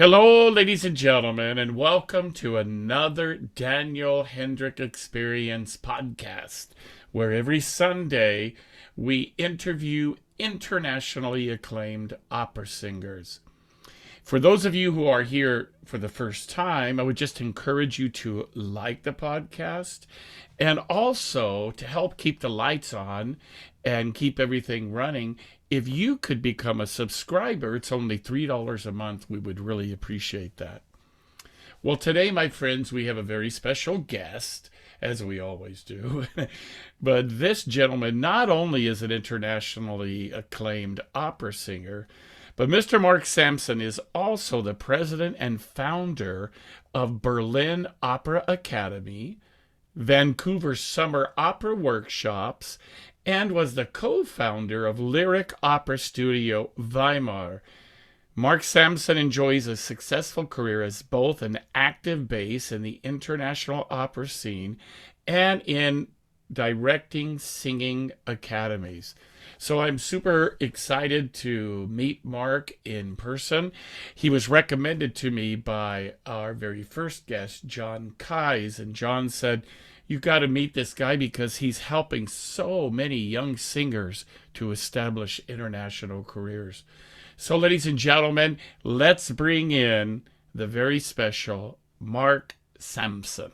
Hello, ladies and gentlemen, and welcome to another Daniel Hendrick Experience podcast, where every Sunday we interview internationally acclaimed opera singers. For those of you who are here for the first time, I would just encourage you to like the podcast and also to help keep the lights on and keep everything running. If you could become a subscriber, it's only $3 a month. We would really appreciate that. Well, today, my friends, we have a very special guest, as we always do. But this gentleman not only is an internationally acclaimed opera singer, but Mr. Mark Sampson is also the president and founder of Berlin Opera Academy, Vancouver Summer Opera Workshops, and was the co-founder of Lyric Opera Studio Weimar. Mark Sampson enjoys a successful career as both an active bass in the international opera scene and in directing singing academies. So I'm super excited to meet Mark in person. He was recommended to me by our very first guest, John Kais, and John said, "You've got to meet this guy because he's helping so many young singers to establish international careers." So, ladies and gentlemen, let's bring in the very special Mark Sampson.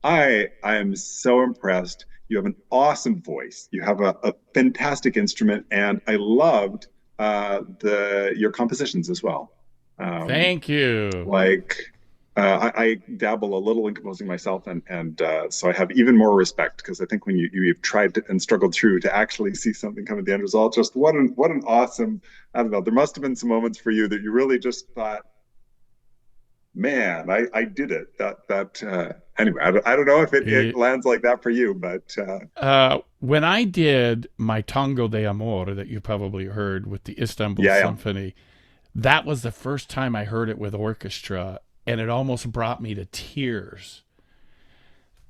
I am so impressed. You have an awesome voice. You have a fantastic instrument, and I loved the your compositions as well. Um, Thank you. like I dabble a little in composing myself, and so I have even more respect because I think when you've tried to, and struggled through to actually see something come at the end result, just what an awesome. I don't know. There must have been some moments for you that you really just thought, man, I did it. Anyway, I don't know if it Eh, lands like that for you, but when I did my Tango de Amor that you probably heard with the Istanbul yeah, yeah. Symphony, that was the first time I heard it with orchestra, and it almost brought me to tears.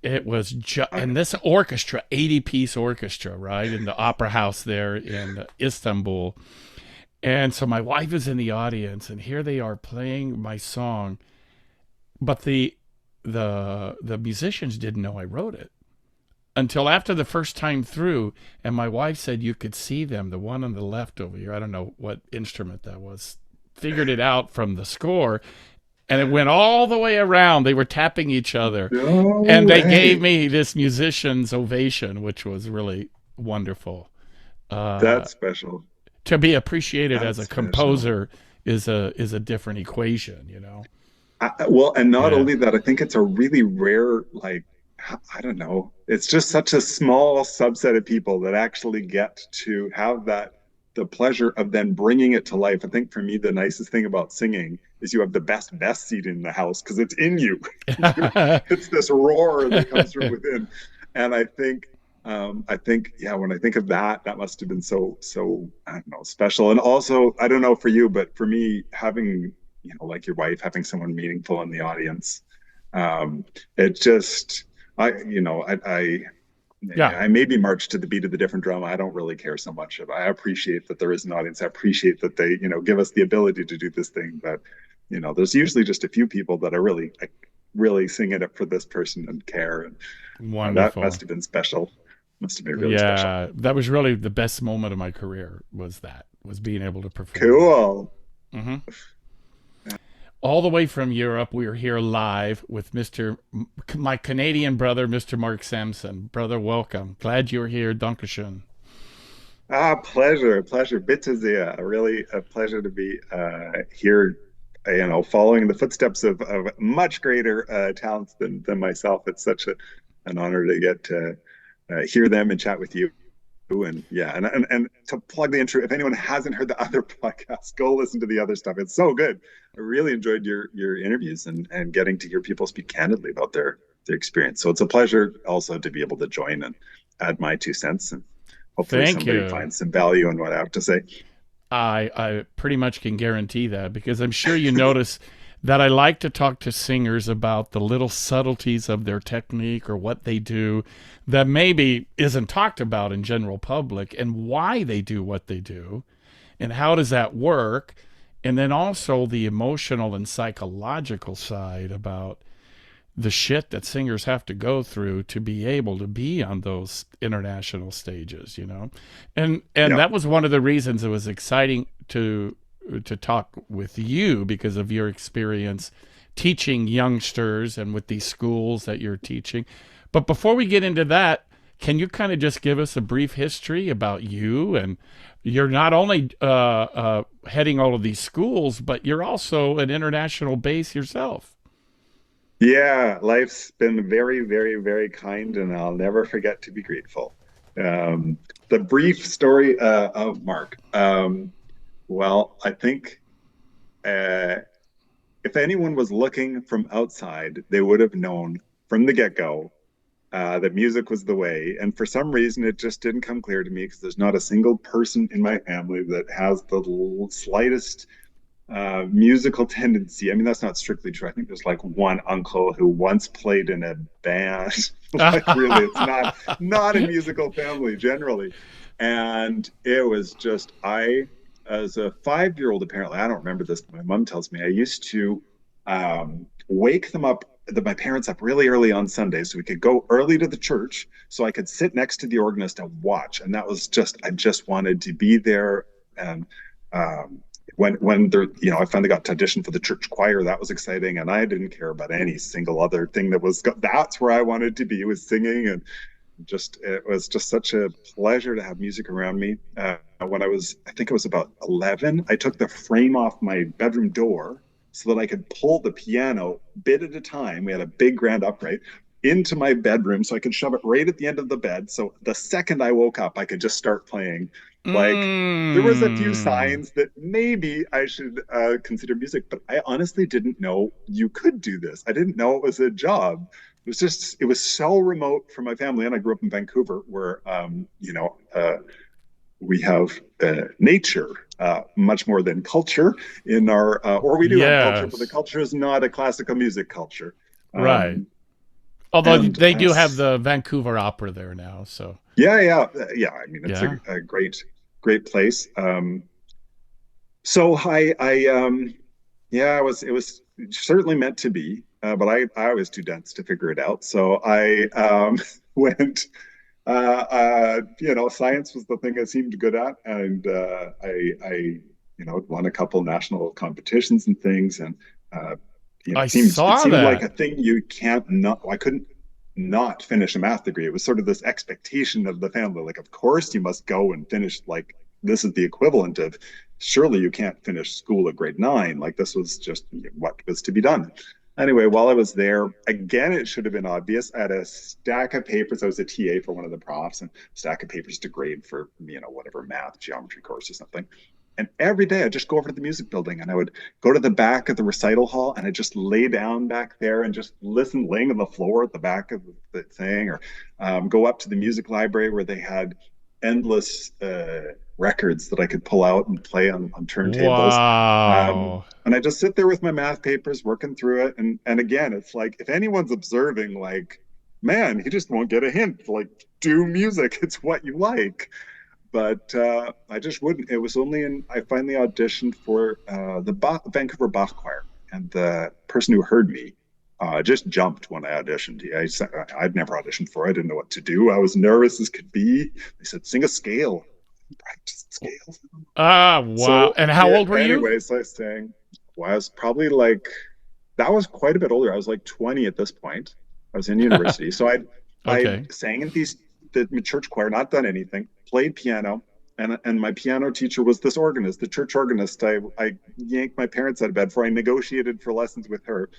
It was I, and this orchestra, 80-piece orchestra, right, in the opera house there in Istanbul. And so my wife is in the audience, and here they are playing my song, but the musicians didn't know I wrote it until after the first time through, and my wife said you could see them, the one on the left over here, I don't know what instrument that was, figured it out from the score, and it went all the way around. They were tapping each other, no and they gave way. me this musician's ovation, which was really wonderful. uh, That's special. to be appreciated as That's a special. composer is a different equation, Well, and not Yeah. only that, I think it's a really rare, like, I don't know. It's just such a small subset of people that actually get to have the pleasure of then bringing it to life. I think for me, the nicest thing about singing is you have the best seat in the house because it's in you. It's this roar that comes from within. And yeah, when I think of that, that must have been so, I don't know, special. And also, I don't know for you, but for me, having, like your wife, having someone meaningful in the audience, um, it just, Yeah. I maybe march to the beat of the different drum. I don't really care so much. I appreciate that there is an audience. I appreciate that they, give us the ability to do this thing. But, there's usually just a few people that are really, like, really singing it for this person and care. And that Wonderful. must have been special. Must have been really special. Yeah, that was really the best moment of my career, was being able to perform that. Cool. Hmm. All the way from Europe, we are here live with my Canadian brother, Mr. Mark Sampson. Brother, welcome. Glad you're here. Dankeschön. Pleasure. Bitte sehr. Really a pleasure to be here, following in the footsteps of much greater talents than myself. It's such an honor to get to hear them and chat with you. And yeah, and to plug the intro, if anyone hasn't heard the other podcasts, go listen to the other stuff. It's so good. I really enjoyed your interviews and getting to hear people speak candidly about their experience. So it's a pleasure also to be able to join and add my 2 cents, and hopefully Thank somebody you. finds some value in what I have to say. I pretty much can guarantee that because I'm sure you notice that I like to talk to singers about the little subtleties of their technique or what they do that maybe isn't talked about in general public and why they do what they do and how does that work. and then also the emotional and psychological side about the shit that singers have to go through to be able to be on those international stages, you know. And Yeah. that was one of the reasons it was exciting to talk with you, because of your experience teaching youngsters and with these schools that you're teaching. But before we get into that, can you kind of just give us a brief history about you? And you're not only heading all of these schools, but you're also an international base yourself. Yeah, life's been very, very, very kind, and I'll never forget to be grateful. Um, the brief story of Mark. Well, I think uh, if anyone was looking from outside, they would have known from the get-go that music was the way. And for some reason, it just didn't come clear to me because there's not a single person in my family that has the slightest musical tendency. I mean, that's not strictly true. I think there's like one uncle who once played in a band. Like really, it's not a musical family generally. And it was just as a 5-year old, apparently, I don't remember this, but my mom tells me I used to wake them up, my parents up really early on Sundays so we could go early to the church so I could sit next to the organist and watch. And that was just, I just wanted to be there. And um, when there, I finally got to audition for the church choir. That was exciting, and I didn't care about any single other thing that's where I wanted to be, was singing. And just it was just such a pleasure to have music around me. When I think it was about 11, I took the frame off my bedroom door so that I could pull the piano bit at a time. We had a big grand upright into my bedroom so I could shove it right at the end of the bed. So the second I woke up, I could just start playing. Like there was a few Mm. signs that maybe I should consider music, but I honestly didn't know you could do this. I didn't know it was a job. It was so remote from my family. And I grew up in Vancouver where, we have nature much more than culture in or we do have culture, but the Yes. culture is not a classical music culture. Right. Um, Although and they do have the Vancouver Opera there now, so yeah. I mean, it's yeah. a great place. So yeah, it was certainly meant to be, but I was too dense to figure it out. So I went. Science was the thing I seemed good at, and won a couple national competitions and things, and I it saw seemed like that. a thing you can't not. I couldn't not finish a math degree. It was sort of this expectation of the family, like, of course you must go and finish. Like this is the equivalent of surely you can't finish school at grade 9. Like this was just what was to be done. Anyway, while I was there, again, it should have been obvious. I had a stack of papers. I was a TA for one of the profs, and a stack of papers to grade for, whatever math, geometry course or something. And every day I'd just go over to the music building and I would go to the back of the recital hall and I'd just lay down back there and just listen, laying on the floor at the back of the thing, or go up to the music library where they had endless records that I could pull out and play on turntables. Wow. And I just sit there with my math papers, working through it. And again, it's like if anyone's observing, like, man, he just won't get a hint. Like, do music; it's what you like. But I just wouldn't. It was only I finally auditioned for the Vancouver Bach Choir, and the person who heard me just jumped when I auditioned. I'd never auditioned for. I didn't know what to do. I was nervous as could be. They said, "Sing a scale." Practice scales. Ah, wow. So And how yeah, old were you? anyways, I sang. Well, I was probably like that was quite a bit older. I was like 20 at this point. I was in university. So I Okay. sang in the church choir, not done anything, played piano, and my piano teacher was this organist, the church organist. I yanked my parents out of bed before I negotiated for lessons with her.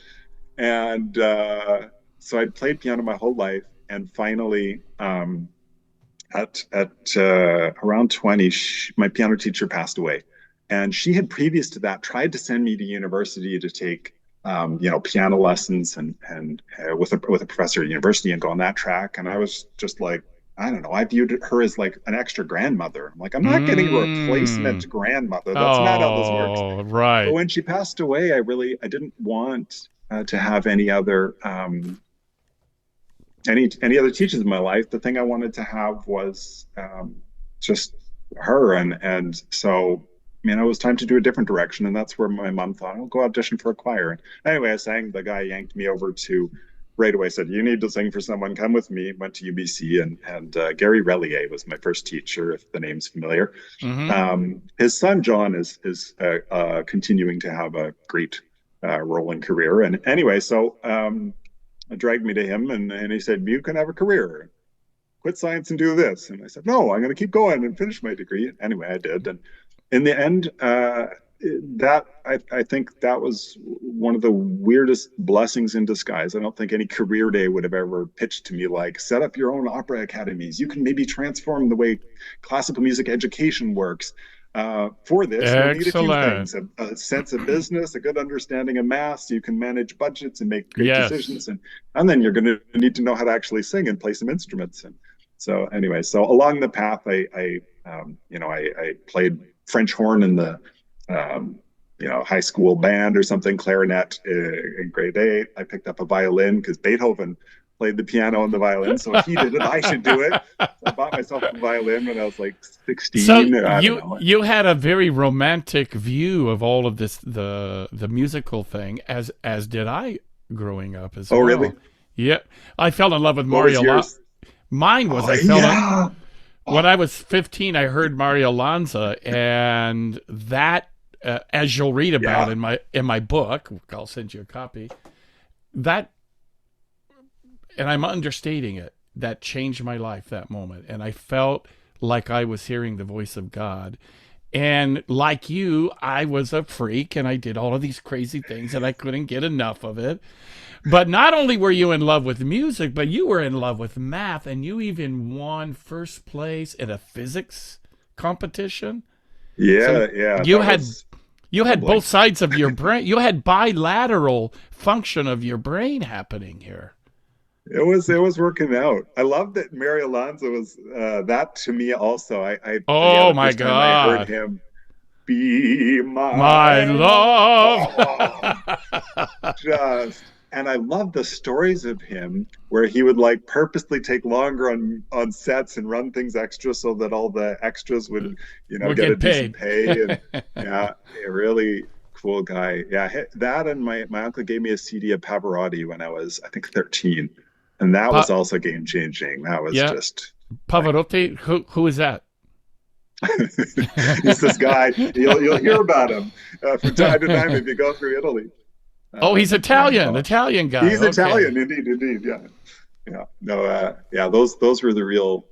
And so I'd played piano my whole life, and finally at around 20, my piano teacher passed away. And she had previous to that tried to send me to university to take piano lessons and with a professor at university and go on that track. And I was just like, I don't know. I viewed her as like an extra grandmother. I'm like, I'm not getting a Mm. replacement grandmother. That's not how this works. Oh, But right. when she passed away, I didn't want to have any other teachers in my life. The thing I wanted to have was just her, and so it was time to do a different direction. And that's where my mom thought, I'll go audition for a choir. And anyway, I sang. The guy yanked me over to right away, said, you need to sing for someone. Come with me. Went to UBC, and Gary Relier was my first teacher, if the name's familiar. Mm-hmm. His son, John, is continuing to have a great rolling career. And anyway, so dragged me to him, and he said, you can have a career. Quit science and do this. And I said, no, I'm going to keep going and finish my degree. Anyway, I did. And in the end, I think that was one of the weirdest blessings in disguise. I don't think any career day would have ever pitched to me like, set up your own opera academies. You can maybe transform the way classical music education works. For this, you'll need a few Excellent. things: a sense of business, a good understanding of math, so you can manage budgets and make great Yes. decisions, and then you're going to need to know how to actually sing and play some instruments. And so, anyway, so along the path, I played French horn in the high school band or something, clarinet in grade 8. I picked up a violin because Beethoven played the piano and the violin, so if he did it, I should do it. So I bought myself a violin when I was like So 16. I don't know. you had a very romantic view of all of this, the musical thing, as did I growing up as Oh, well. really? Yeah, I fell in love with What was Mario. yours? Mine was Oh, I fell in, yeah. when Oh, I was 15. I heard Mario Lanza, and that, as you'll read about yeah. in my book, I'll send you a copy. That, and I'm understating it, that changed my life, that moment. And I felt like I was hearing the voice of God. And like you, I was a freak and I did all of these crazy things and I couldn't get enough of it. But not only were you in love with music, but you were in love with math, and you even won first place in a physics competition. So Yeah, yeah, you that had was you had humbling. both sides of your brain. You had bilateral function of your brain happening here. It was working out. I love that Mary Alonso was that to me also. Yeah, Oh the my first time I heard God. him, be My my love. love. Oh, just and I love the stories of him where he would like purposely take longer on sets and run things extra so that all the extras would, We'll get a get decent paid. pay. And yeah, a really cool guy. Yeah, that, and my uncle gave me a CD of Pavarotti when I was, I think, 13. And that was Pa- also game changing. That was yeah. just like Pavarotti. Who is that? he's this guy. You'll hear about him from time to time if you go through Italy. Oh, he's Yeah, Italian. no, Italian guy. he's Okay. Italian, indeed, yeah, yeah. No, yeah, those were the real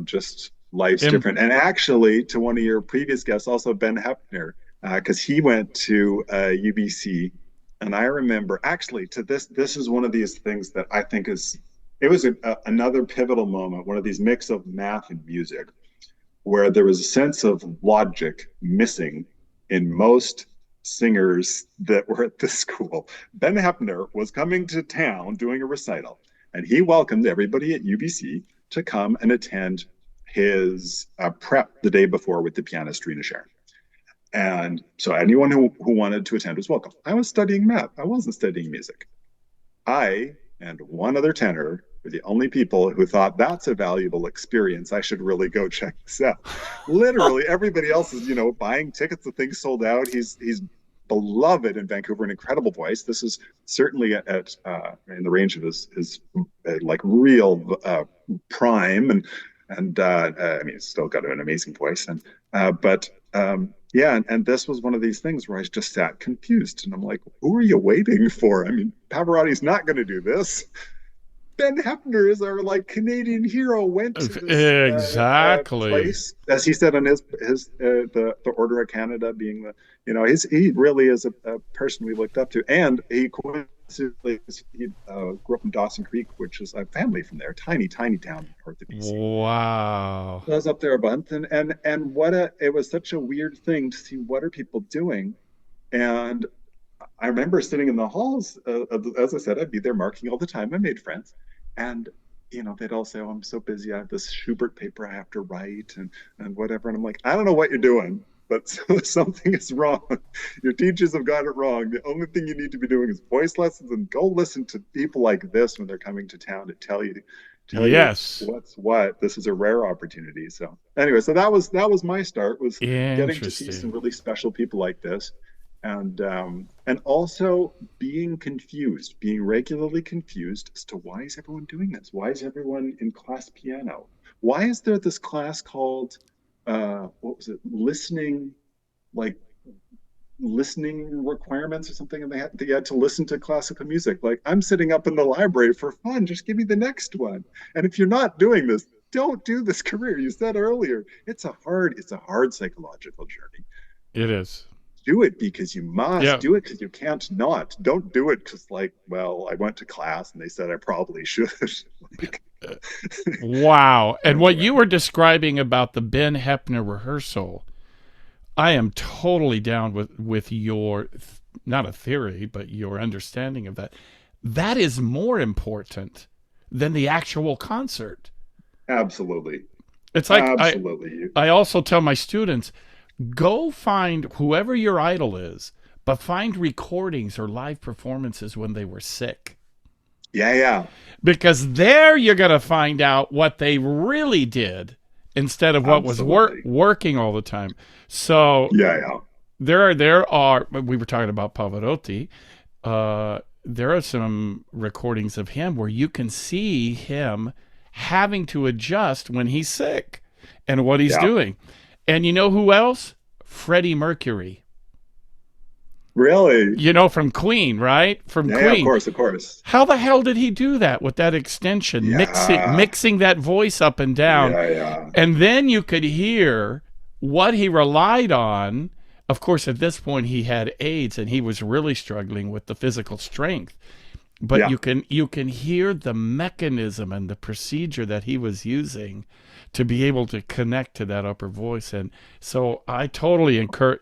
just life's Im- different. And actually, to one of your previous guests, also Ben Hepner, because he went to UBC, and I remember actually to this is one of these things that I think is it was another pivotal moment, one of these mix of math and music, where there was a sense of logic missing in most singers that were at this school. Ben Hepner was coming to town doing a recital, and he welcomed everybody at UBC to come and attend his prep the day before with the pianist Rena Sharon. And so anyone who wanted to attend was welcome. I was studying math. I wasn't studying music. I and one other tenor were the only people who thought that's a valuable experience. I should really go check this out. Literally, everybody else is, buying tickets. The thing's sold out. He's beloved in Vancouver, an incredible voice. This is certainly at in the range of his like real prime, and I mean, he's still got an amazing voice, and but yeah, and this was one of these things where I just sat confused, and I'm like, who are you waiting for? I mean, Pavarotti's not going to do this. Ben Hepner is our like Canadian hero. Went to this exactly. place, as he said on his the Order of Canada, being he really is a person we looked up to, and he coincidentally he grew up in Dawson Creek, which is a family from there, tiny town north of BC. Wow. I was up there a bunch, and what it was such a weird thing to see what are people doing, and I remember sitting in the halls. As I said, I'd be there marking all the time. I made friends, and they'd all say, "Oh, I'm so busy. I have this Schubert paper I have to write, and whatever." And I'm like, "I don't know what you're doing, but something is wrong. Your teachers have got it wrong. The only thing you need to be doing is voice lessons, and go listen to people like this when they're coming to town to tell you." tell you Yes. what's what. This is a rare opportunity. So anyway, so that was my start, was getting to see some Interesting. really special people like this, and also being confused, being regularly confused as to why is everyone doing this? Why is everyone in class piano? Why is there this class called what was it? Like listening requirements or something, and they had to listen to classical music. Like, I'm sitting up in the library for fun, just give me the next one. And if you're not doing this, don't do this career. You said earlier, it's a hard psychological journey. It is. Do it because you must, Yeah. do it because you can't not. Don't do it because, like, well, I went to class and they said I probably should. Like, Wow. And what anyway. you were describing about the Ben Heppner rehearsal, I am totally down with your, not a theory, but your understanding of that. That is more important than the actual concert. Absolutely. It's like Absolutely. I also tell my students, go find whoever your idol is, but find recordings or live performances when they were sick. Yeah, yeah. Because there you're going to find out what they really did instead of what was Absolutely. working all the time. So Yeah, yeah. there are we were talking about Pavarotti. There are some recordings of him where you can see him having to adjust when he's sick and what he's Yeah. doing. And you know who else? Freddie Mercury. Really? You know, from Queen, right? From Yeah, yeah, of Queen. course, of course. How the hell did he do that with that extension, Yeah, mixing that voice up and down? yeah, yeah, And then you could hear what he relied on. Of course, at this point he had AIDS and he was really struggling with the physical strength. But yeah, you can hear the mechanism and the procedure that he was using to be able to connect to that upper voice. And so I totally encourage.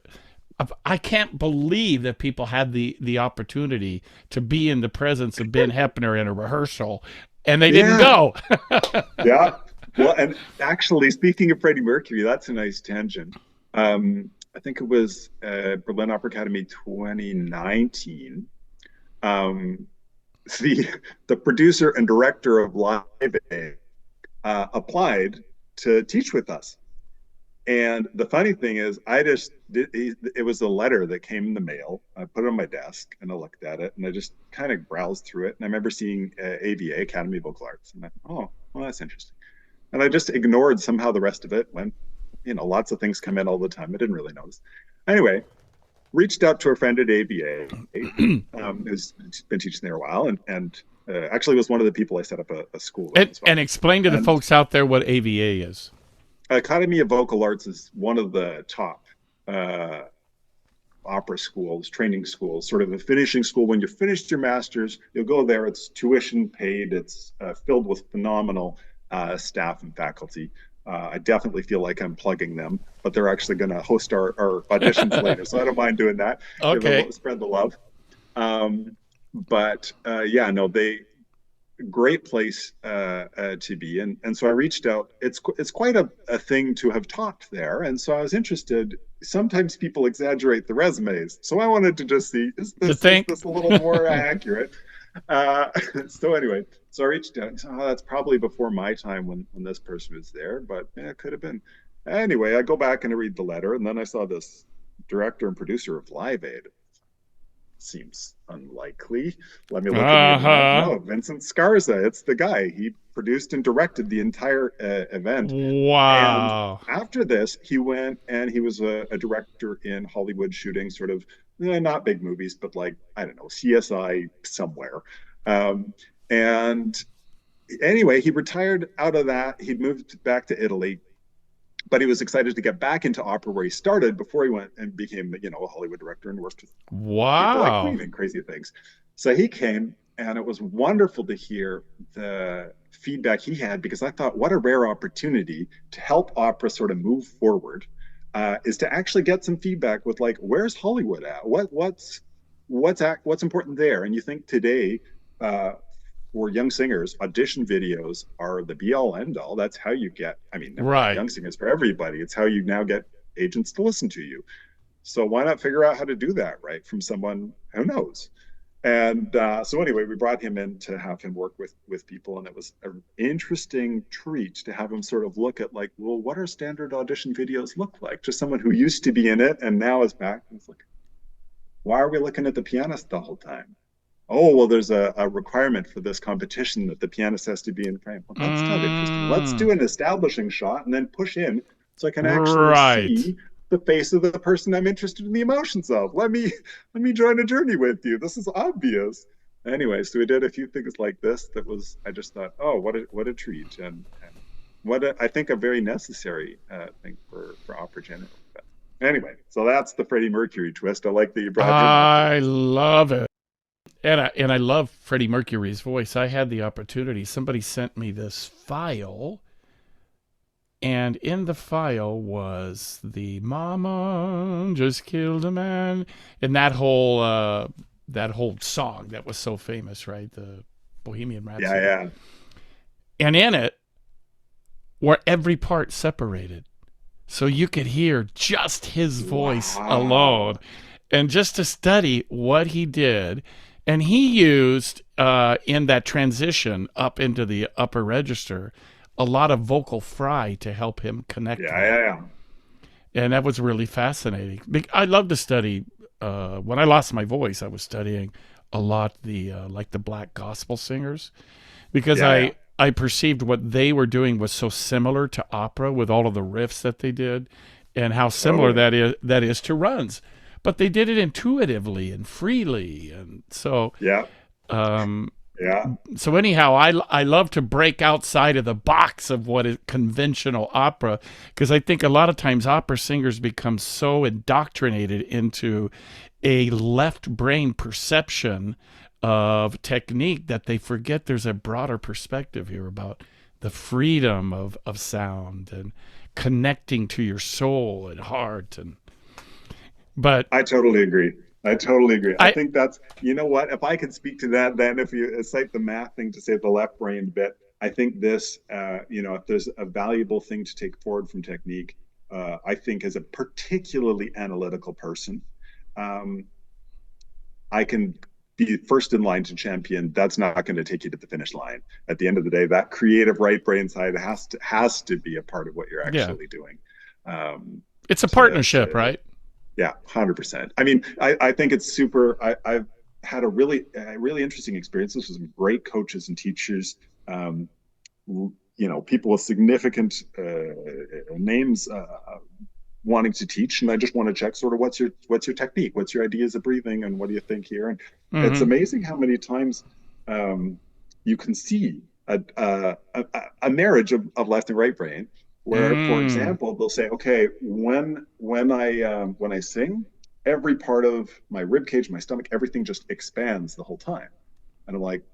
I can't believe that people had the opportunity to be in the presence of Ben Heppner in a rehearsal and they didn't yeah, go. yeah. Well, and actually, speaking of Freddie Mercury, that's a nice tangent. I think it was Berlin Opera Academy 2019. Um, the the producer and director of Live Aid applied to teach with us. And the funny thing is, it was a letter that came in the mail. I put it on my desk and I looked at it and I just kind of browsed through it. And I remember seeing AVA, Academy of Vocal Arts. And I, oh, well, that's interesting. And I just ignored somehow the rest of it when, lots of things come in all the time. I didn't really notice. Anyway, reached out to a friend at AVA who's been teaching there a while and actually was one of the people I set up a school with as well. And explain to the And folks out there what AVA is. Academy of Vocal Arts is one of the top uh, opera schools, training schools, sort of a finishing school. When you finished your master's, you'll go there. It's tuition paid. It's filled with phenomenal staff and faculty. I definitely feel like I'm plugging them, but they're actually going to host our auditions later, so I don't mind doing that. Okay. Spread the love. But yeah, no, great place to be, and so I reached out. It's quite a thing to have taught there, and so I was interested. Sometimes people exaggerate the resumes, so I wanted to just see, is To this think. a little more accurate? uh, so anyway, so I reached out. So, oh, that's probably before my time when this person was there, but yeah, it could have been. Anyway, I go back and I read the letter, and then I saw this director and producer of Live Aid. Seems unlikely. Let me look in the internet. Uh-huh. No, Vincent Scarza. It's the guy. He produced and directed the entire event. And Wow. after this, he went and he was a director in Hollywood shooting sort of not big movies, but like, I don't know, CSI somewhere. And anyway, he retired out of that. He'd moved back to Italy, but he was excited to get back into opera where he started before he went and became, a Hollywood director and worked with people like Wow. Queen and crazy things. So he came, and it was wonderful to hear the feedback he had, because I thought, what a rare opportunity to help opera sort of move forward, is to actually get some feedback with, like, where's Hollywood at? What's important there? And you think today, for young singers, audition videos are the be all end all. That's how you get, I mean, never mind Right. young singers, for everybody. It's how you now get agents to listen to you. So why not figure out how to do that right from someone who knows? And so anyway, we brought him in to have him work with people, and it was an interesting treat to have him sort of look at like, well, what are standard audition videos look like? Just someone who used to be in it and now is back. And it's like, why are we looking at the pianist the whole time? Oh, well, there's a requirement for this competition that the pianist has to be in frame. Well, that's not interesting. Let's Mm, do an establishing shot and then push in so I can actually right. see the face of the person I'm interested in the emotions of. Let me join a journey with you. This is obvious. Anyway, so we did a few things like this that was I just thought, oh, what a treat, and I think a very necessary thing for opera generally. But anyway, so that's the Freddie Mercury twist. I like that you brought him up. I love it. And I love Freddie Mercury's voice. I had the opportunity. Somebody sent me this file, and in the file was the "Mama just killed a man" and that whole song that was so famous, right? The Bohemian Yeah, Rhapsody. yeah. And in it were every part separated, so you could hear just his voice alone, Wow. and just to study what he did. And he used in that transition up into the upper register a lot of vocal fry to help him connect Yeah, that. yeah, yeah. And that was really fascinating. I love to study. When I lost my voice, I was studying a lot the like the black gospel singers, because Yeah, yeah. I perceived what they were doing was so similar to opera with all of the riffs that they did, and how similar Totally. that is to runs. But they did it intuitively and freely, and Yeah, um, yeah. so anyhow, I love to break outside of the box of what is conventional opera, because I think a lot of times opera singers become so indoctrinated into a left brain perception of technique that they forget there's a broader perspective here about the freedom of sound and connecting to your soul and heart. And but I totally agree. I totally agree. I I think that's, you know what, if I could speak to that, then if you cite the math thing to say the left brain bit, I think this, if there's a valuable thing to take forward from technique, I think as a particularly analytical person, um, I can be first in line to champion. That's not going to take you to the finish line. At the end of the day, that creative right brain side has to be a part of what you're Yeah, actually doing. Um, it's a partnership, to right? Yeah, 100%. I mean, I think it's super. I've had a really interesting experiences with some great coaches and teachers. Um, People with significant names wanting to teach, and I just want to check sort of what's your technique, what's your ideas of breathing, and what do you think here? And it's Mm-hmm. amazing how many times um, you can see a marriage of left and right brain, where, for Mm. example, they'll say, okay, when I sing, every part of my rib cage, my stomach, everything just expands the whole time, and I'm like,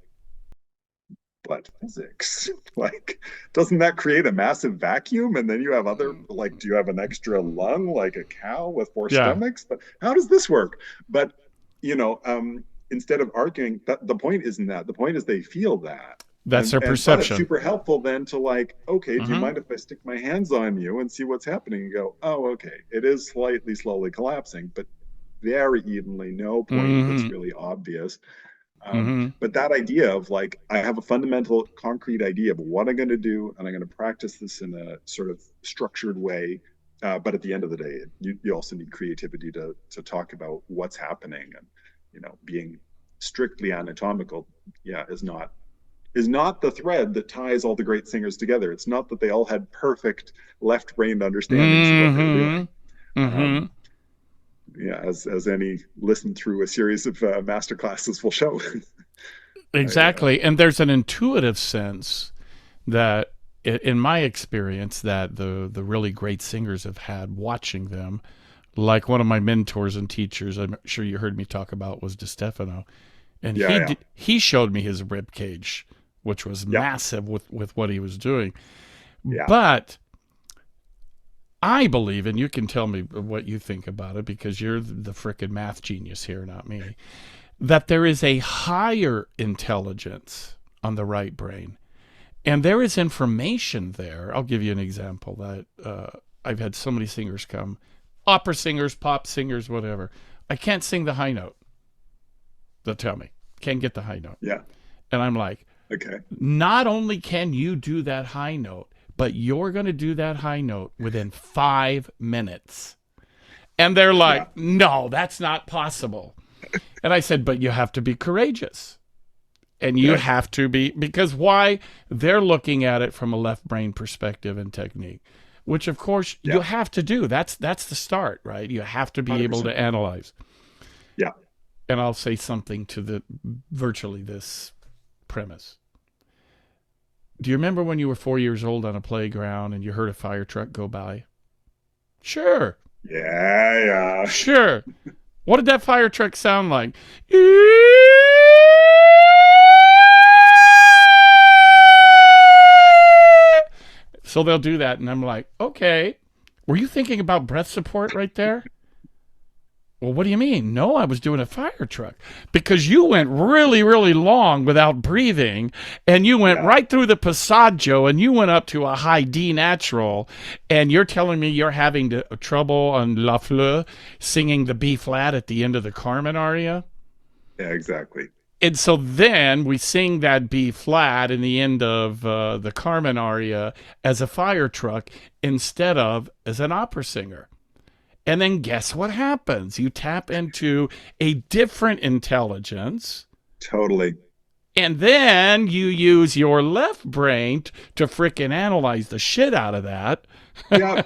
but physics, like, doesn't that create a massive vacuum? And then you have other, like, do you have an extra lung like a cow with four Yeah, stomachs? But how does this work? But instead of arguing, that the point isn't that. The point is they feel that. that's their But it's perception. super helpful then to, like, okay, do you Mm-hmm. mind if I stick my hands on you and see what's happening? And go, oh, okay, it is slightly slowly collapsing, but very evenly, no point that's Mm-hmm. really obvious. Mm-hmm. But that idea of, like, I have a fundamental concrete idea of what I'm going to do, and I'm going to practice this in a sort of structured way. But at the end of the day, you also need creativity to talk about what's happening, and being strictly anatomical, yeah, is not the thread that ties all the great singers together. It's not that they all had perfect left-brained understandings of what they were Mm-hmm. doing. Mm-hmm. Um, yeah, as any listen through a series of master classes will show. Exactly. And there's an intuitive sense that, in my experience, that the really great singers have had watching them. Like one of my mentors and teachers, I'm sure you heard me talk about, was DeStefano, and Yeah, yeah, he showed me his rib cage, which was yeah, massive with what he was doing. yeah. But I believe, and you can tell me what you think about it because you're the frickin' math genius here, not me, that there is a higher intelligence on the right brain. And there is information there. I'll give you an example that I've had so many singers come, opera singers, pop singers, whatever. I can't sing the high note. They'll tell me. Can't get the high note. Yeah. And I'm like, Okay. not only can you do that high note, but you're going to do that high note within 5 minutes. And they're Yeah. like, no, that's not possible. And I said, but you have to be courageous. And you Yes. have to be, because why? They're looking at it from a left brain perspective and technique, which of course Yeah. you have to do. That's the start, right? You have to be 100%. able to analyze. Yeah. And I'll say something to the virtually this premise. Do you remember when you were 4 years old on a playground and you heard a fire truck go by? Sure. Yeah. Yeah. Sure. What did that fire truck sound like? So they'll do that, and I'm like, okay. Were you thinking about breath support right there? Well, what do you mean? No, I was doing a fire truck. Because you went really, really long without breathing, and you went Yeah. right through the passaggio, and you went up to a high D natural, and you're telling me you're having trouble on La Fleur singing the B flat at the end of the Carmen aria? Yeah. Exactly. And so then we sing that B flat in the end of the Carmen aria as a fire truck instead of as an opera singer. And then guess what happens? You tap into a different intelligence, Totally. and then you use your left brain to frickin' analyze the shit out of that. Yeah.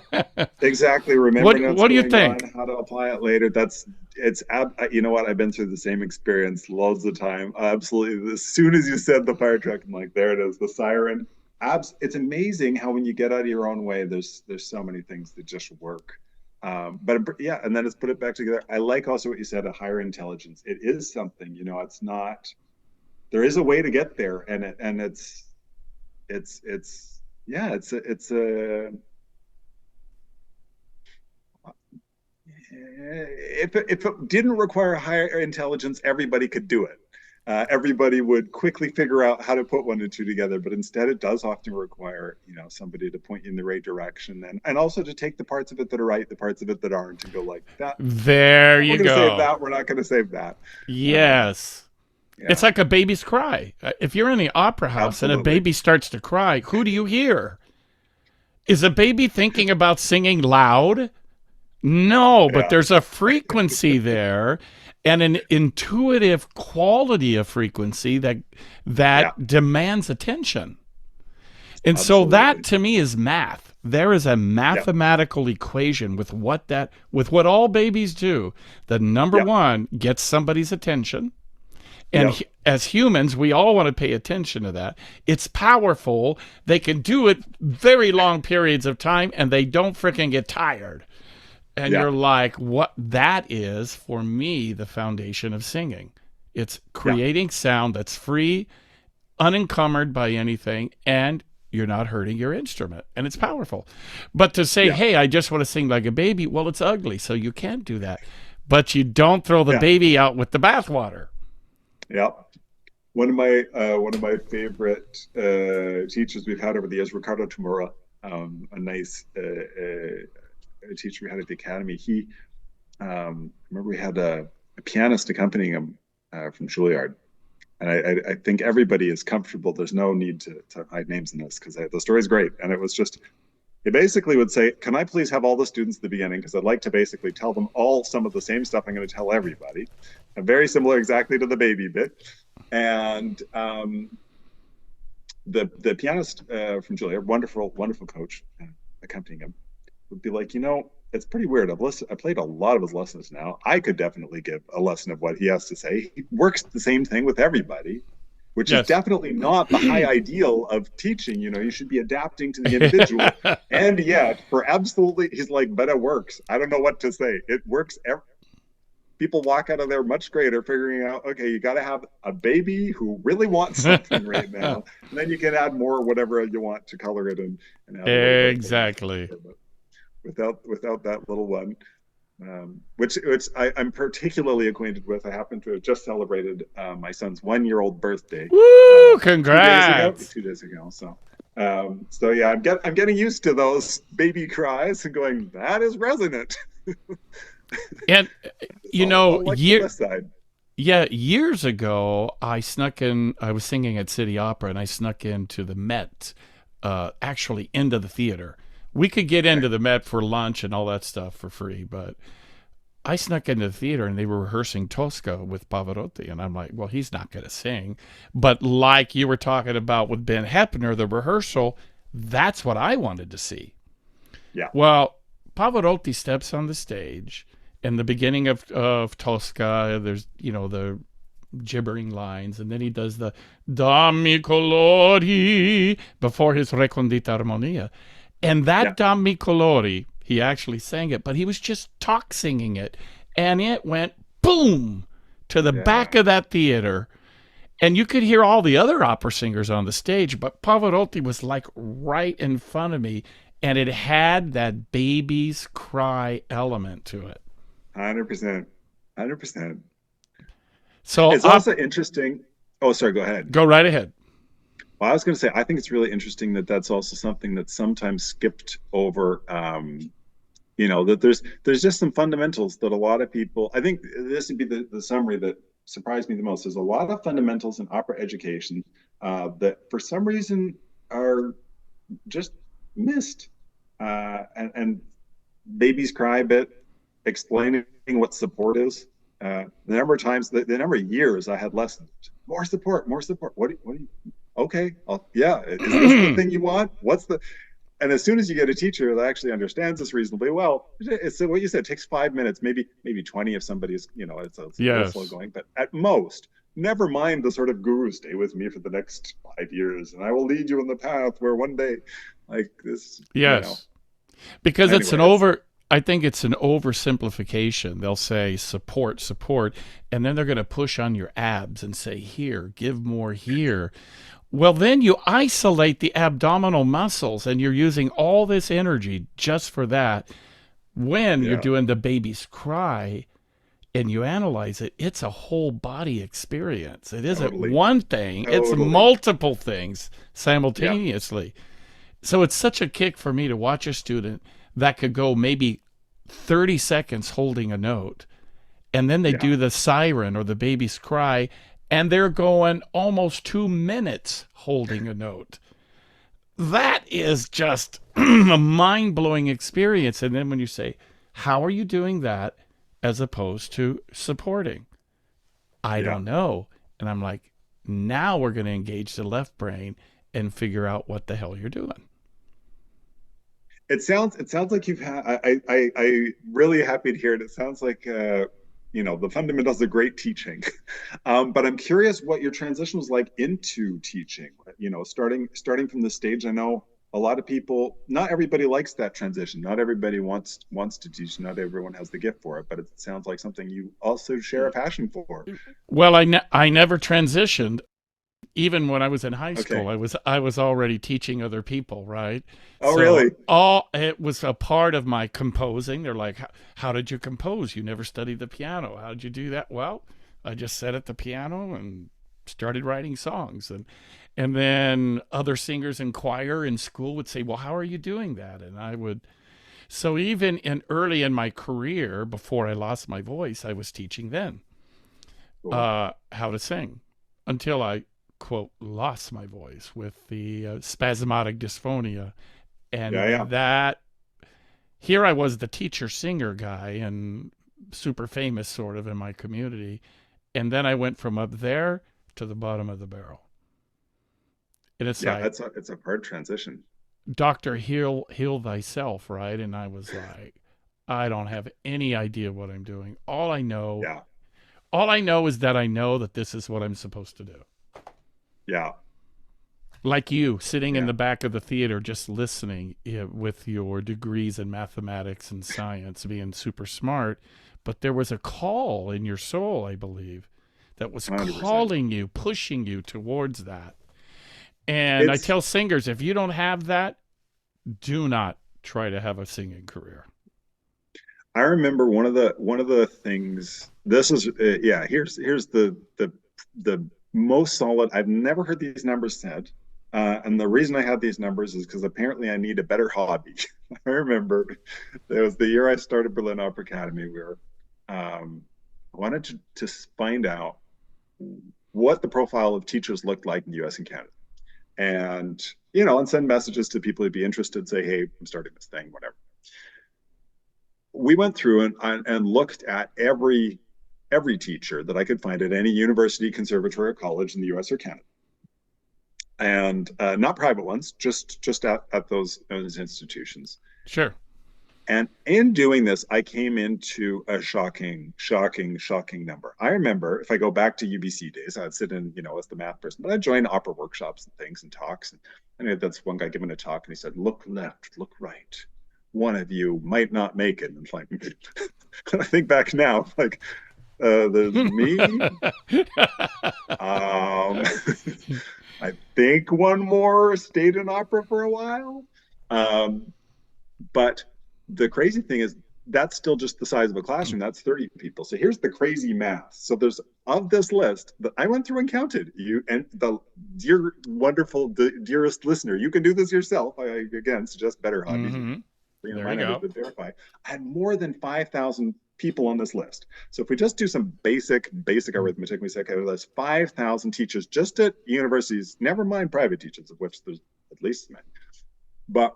Exactly. Remembering What do you what's think? going on, how to apply it later. You know what? I've been through the same experience loads of time. Absolutely. As soon as you said the fire truck, I'm like, there it is, the siren. It's amazing how when you get out of your own way, there's so many things that just work. But yeah, and then let's put it back together. I like also what you said, a higher intelligence. It is something, it's not, there is a way to get there. And yeah, it's a, if it didn't require higher intelligence, everybody could do it. Everybody would quickly figure out how to put one and two together, but instead it does often require, somebody to point you in the right direction, and also to take the parts of it that are right, the parts of it that aren't, and go like that. There you We're going to save go. that. We're not going to save that. Yes. Yeah, It's like a baby's cry. If you're in the opera house and a absolutely. baby starts to cry, who do you hear? Is a baby thinking about singing loud? No, but Yeah, there's a frequency there and an intuitive quality of frequency that yeah, demands attention. And so that absolutely. to me is math. There is a Yeah, mathematical equation with what all babies do. The number yeah, one gets somebody's attention. And yeah, as humans, we all want to pay attention to that. It's powerful. They can do it very long periods of time and they don't freaking get tired. And yeah, you're like, what? That is, for me, the foundation of singing. It's yeah, creating sound that's free, unencumbered by anything, and you're not hurting your instrument. And it's powerful. But to say, yeah, hey, I just want to sing like a baby, well, it's ugly, so you can't do that. But you don't throw the yeah, baby out with the bathwater. yeah. One of my favorite teachers we've had over the years, Ricardo Tamura, a nice teacher we had at the academy. He remember we had a pianist accompanying him from Juilliard, and I think everybody is comfortable. There's no need to hide names in this because the story's great, and it was just. He basically would say, "Can I please have all the students at the beginning? Because I'd like to basically tell them all some of the same stuff I'm going to tell everybody, and very similar exactly to the baby bit." And the pianist from Juilliard, wonderful coach, accompanying him, would be like, it's pretty weird. I played a lot of his lessons now. I could definitely give a lesson of what he has to say. He works the same thing with everybody, which is Yes. definitely not the high ideal of teaching. You should be adapting to the individual. And yet, for absolutely, he's like, but it works. I don't know what to say. It works. People walk out of there much greater figuring out, okay, you got to have a baby who really wants something right now. And then you can add more, whatever you want to color it and add a little bit. Exactly. Without that little one, which I'm particularly acquainted with. I happen to have just celebrated my son's 1-year-old birthday Woo! 2 days ago. Congrats. 2 days ago. So yeah, I'm getting used to those baby cries and going, that is resonant. And I'll like the year west side. Yeah, years ago, I snuck in. I was singing at City Opera, and I snuck into the Met, actually into the theater. We could get Okay. into the Met for lunch and all that stuff for free, but I snuck into the theater and they were rehearsing Tosca with Pavarotti, and I'm like, well, he's not going to sing. But like you were talking about with Ben Heppner, the rehearsal, that's what I wanted to see. Yeah. Well, Pavarotti steps on the stage in the beginning of Tosca. There's, the gibbering lines, and then he does the Dammi colori before his Recondita Armonia. And Yeah. that Dammi colori, he actually sang it, but he was just talk singing it. And it went boom to the back Yeah. of that theater. And you could hear all the other opera singers on the stage, but Pavarotti was like right in front of me, and it had that baby's cry element to it. 100%. 100%. So It's also interesting. Oh, sorry, go ahead. go right ahead. Well, I was going to say, I think it's really interesting that that's also something that's sometimes skipped over. That there's just some fundamentals that a lot of people. I think this would be the summary that surprised me the most. There's a lot of fundamentals in opera education that, for some reason, are just missed. And babies cry a bit, explaining what support is. The number of times, the number of years I had lessons, more support, more support. What do you, okay, yeah, is this the thing you want? What's the, and as soon as you get a teacher that actually understands this reasonably well, it's what you said, it takes 5 minutes, maybe 20 if somebody's, it's a little slow Yes. going, but at most, never mind the sort of guru, stay with me for the next 5 years and I will lead you in the path where one day, like this. Yes. Because it's an Anyway, it's over I think it's an oversimplification. They'll say support, support, and then they're going to push on your abs and say here, give more here. Well, then you isolate the abdominal muscles and you're using all this energy just for that. When you're yeah, doing the baby's cry and you analyze it, it's a whole body experience. It isn't totally, one thing, it's totally. multiple things Yeah, simultaneously. So it's such a kick for me to watch a student that could go maybe 30 seconds holding a note, and then they yeah, do the siren or the baby's cry, and they're going almost 2 minutes holding a note. That is just a mind blowing experience. And then when you say, how are you doing that as opposed to supporting? I yeah. don't know. And I'm like, now we're going to engage the left brain and figure out what the hell you're doing. It sounds like you've had. I really happy to hear it. It sounds like the fundamentals of great teaching. But I'm curious what your transition was like into teaching. Starting from the stage. I know a lot of people. Not everybody likes that transition. Not everybody wants to teach. Not everyone has the gift for it. But it sounds like something you also share a passion for. Well, I never transitioned. Even when I was in high school, Okay. I was already teaching other people, right? Oh, So really? all it was a part of my composing. They're like, how did you compose? You never studied the piano. How did you do that? Well, I just sat at the piano and started writing songs, and then other singers in choir in school would say, well, how are you doing that? And I would. So even in early in my career, before I lost my voice, I was teaching then Cool. how to sing until I, quote, lost my voice with the spasmodic dysphonia. Yeah, yeah, And that, here I was the teacher singer guy and super famous sort of in my community. And then I went from up there to the bottom of the barrel. And it's yeah. like, It's a hard transition. Doctor, heal thyself, right? And I was like, I don't have any idea what I'm doing. Yeah, All I know is that I know that this is what I'm supposed to do. yeah, Like you, sitting in yeah. the back of the theater just listening, with your degrees in mathematics and science, being super smart. But there was a call in your soul, I believe, that was 100%. calling you, pushing you towards that. And I It's tell singers, if you don't have that, do not try to have a singing career. I remember one of the things. This is yeah. Here's the most solid. I've never heard these numbers said, and the reason I had these numbers is because apparently I need a better hobby. I remember it was the year I started Berlin Opera Academy. We were um, I wanted to find out what the profile of teachers looked like in the US and Canada. And, and send messages to people who'd be interested, say, hey, I'm starting this thing, whatever. We went through and looked at every teacher that I could find at any university, conservatory, or college in the US or Canada. And not private ones, just at those institutions. Sure. And in doing this, I came into a shocking number. I remember if I go back to UBC days, I'd sit in, as the math person, but I'd join opera workshops and things and talks. And I had this one guy giving a talk and he said, look left, look right. One of you might not make it. And like, I think back now, like, there's me. I think one more stayed in opera for a while. But the crazy thing is that's still just the size of a classroom. That's 30 people. So here's the crazy math. So there's of this list that I went through and counted you and the dear, wonderful, dearest listener, you can do this yourself. I again suggest better hobbies. Mm-hmm. Bring There my you numbers go. to verify. I had more than 5,000 people on this list. So if we just do some basic arithmetic, we say, okay, well, there's 5,000 teachers just at universities, never mind private teachers, of which there's at least many. But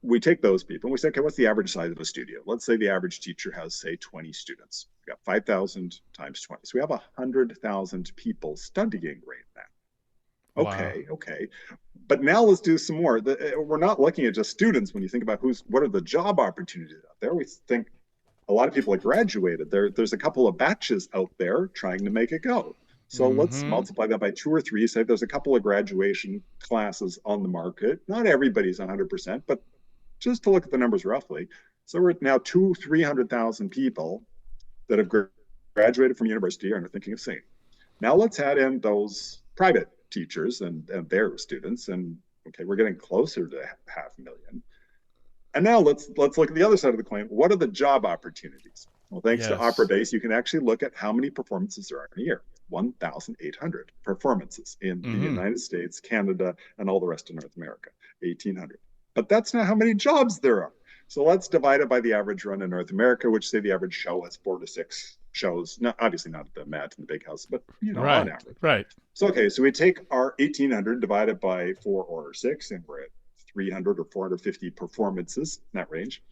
we take those people and we say, okay, what's the average size of a studio? Let's say the average teacher has, say, 20 students. We got 5,000 times 20. So we have 100,000 people studying right now. Wow. Okay. But now let's do some more. We're not looking at just students when you think about what are the job opportunities out there. We think a lot of people are graduated. There's a couple of batches out there trying to make it go. So let's Mm-hmm. multiply that by 2 or 3. Say there's a couple of graduation classes on the market. Not everybody's 100%, but just to look at the numbers roughly. So we're now 300,000 people that have graduated from university and are thinking of singing. Now let's add in those private teachers and their students, and okay, we're getting closer to 500,000. And now let's look at the other side of the coin. What are the job opportunities? Well, thanks to Opera Yes. Base, you can actually look at how many performances there are in a year. 1,800 performances in the Mm-hmm. United States, Canada, and all the rest of North America. 1,800. But that's not how many jobs there are. So let's divide it by the average run in North America, which say the average show has 4 to 6 shows. Not obviously not at the Met and the Big House, but on Right. average. Right. So okay, so we take our 1,800 divided by 4 or 6, and we're at 300 or 450 performances in that range.